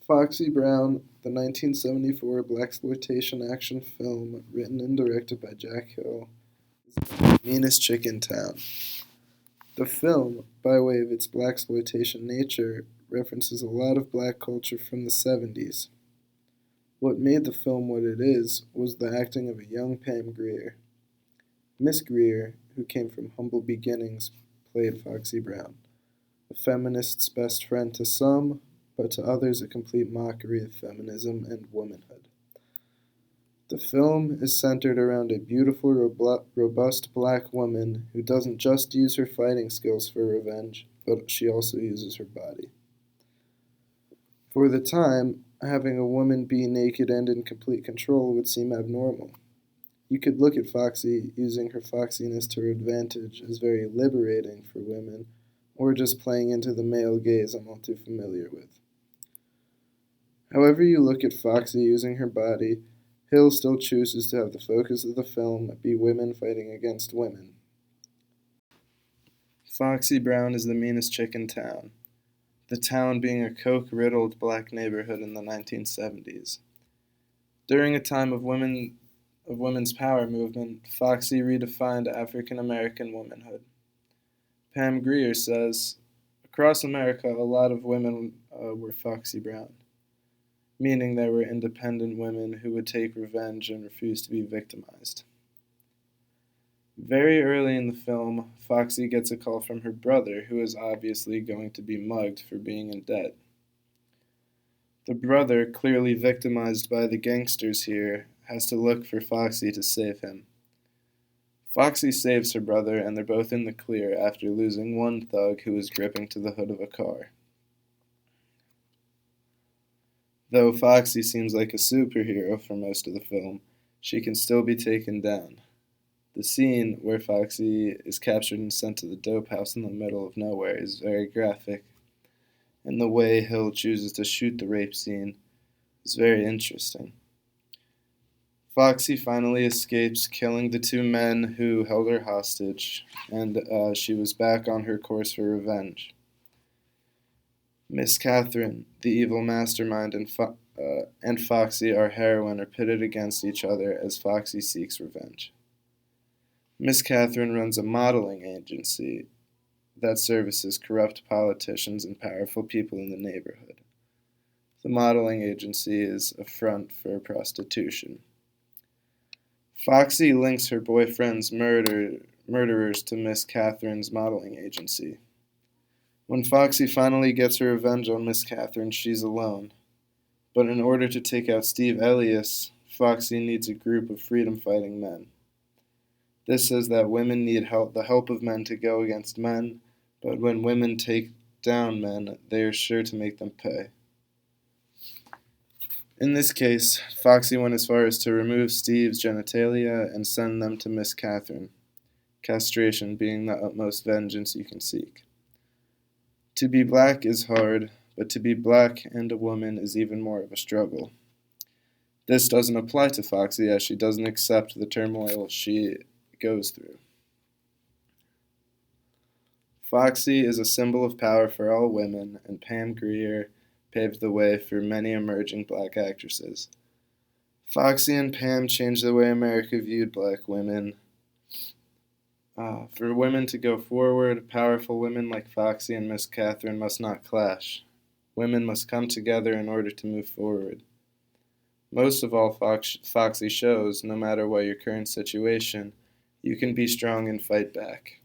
Foxy Brown, the 1974 blaxploitation action film written and directed by Jack Hill, is the meanest chick in town. The film, by way of its blaxploitation nature, references a lot of black culture from the 70s. What made the film what it is was the acting of a young Pam Grier. Miss Grier, who came from humble beginnings, played Foxy Brown, a feminist's best friend to some, but to others a complete mockery of feminism and womanhood. The film is centered around a beautiful, robust black woman who doesn't just use her fighting skills for revenge, but she also uses her body. For the time, having a woman be naked and in complete control would seem abnormal. You could look at Foxy using her foxiness to her advantage as very liberating for women, or just playing into the male gaze I'm all too familiar with. However you look at Foxy using her body, Hill still chooses to have the focus of the film be women fighting against women. Foxy Brown is the meanest chick in town, the town being a coke-riddled black neighborhood in the 1970s. During a time of women's power movement, Foxy redefined African American womanhood. Pam Grier says, "Across America, a lot of women were Foxy Brown," meaning they were independent women who would take revenge and refuse to be victimized. Very early in the film, Foxy gets a call from her brother, who is obviously going to be mugged for being in debt. The brother, clearly victimized by the gangsters here, has to look for Foxy to save him. Foxy saves her brother, and they're both in the clear after losing one thug who was gripping to the hood of a car. Though Foxy seems like a superhero for most of the film, she can still be taken down. The scene where Foxy is captured and sent to the dope house in the middle of nowhere is very graphic, and the way Hill chooses to shoot the rape scene is very interesting. Foxy finally escapes, killing the two men who held her hostage, and she was back on her course for revenge. Miss Catherine, the evil mastermind, and Foxy, our heroine, are pitted against each other as Foxy seeks revenge. Miss Catherine runs a modeling agency that services corrupt politicians and powerful people in the neighborhood. The modeling agency is a front for prostitution. Foxy links her boyfriend's murderers to Miss Catherine's modeling agency. When Foxy finally gets her revenge on Miss Catherine, she's alone. But in order to take out Steve Elias, Foxy needs a group of freedom-fighting men. This says that women need the help of men to go against men, but when women take down men, they are sure to make them pay. In this case, Foxy went as far as to remove Steve's genitalia and send them to Miss Catherine, castration being the utmost vengeance you can seek. To be black is hard, but to be black and a woman is even more of a struggle. This doesn't apply to Foxy, as she doesn't accept the turmoil she goes through. Foxy is a symbol of power for all women, and Pam Grier paved the way for many emerging black actresses. Foxy and Pam changed the way America viewed black women. For women to go forward, powerful women like Foxy and Miss Catherine must not clash. Women must come together in order to move forward. Most of all, Foxy shows, no matter what your current situation, you can be strong and fight back.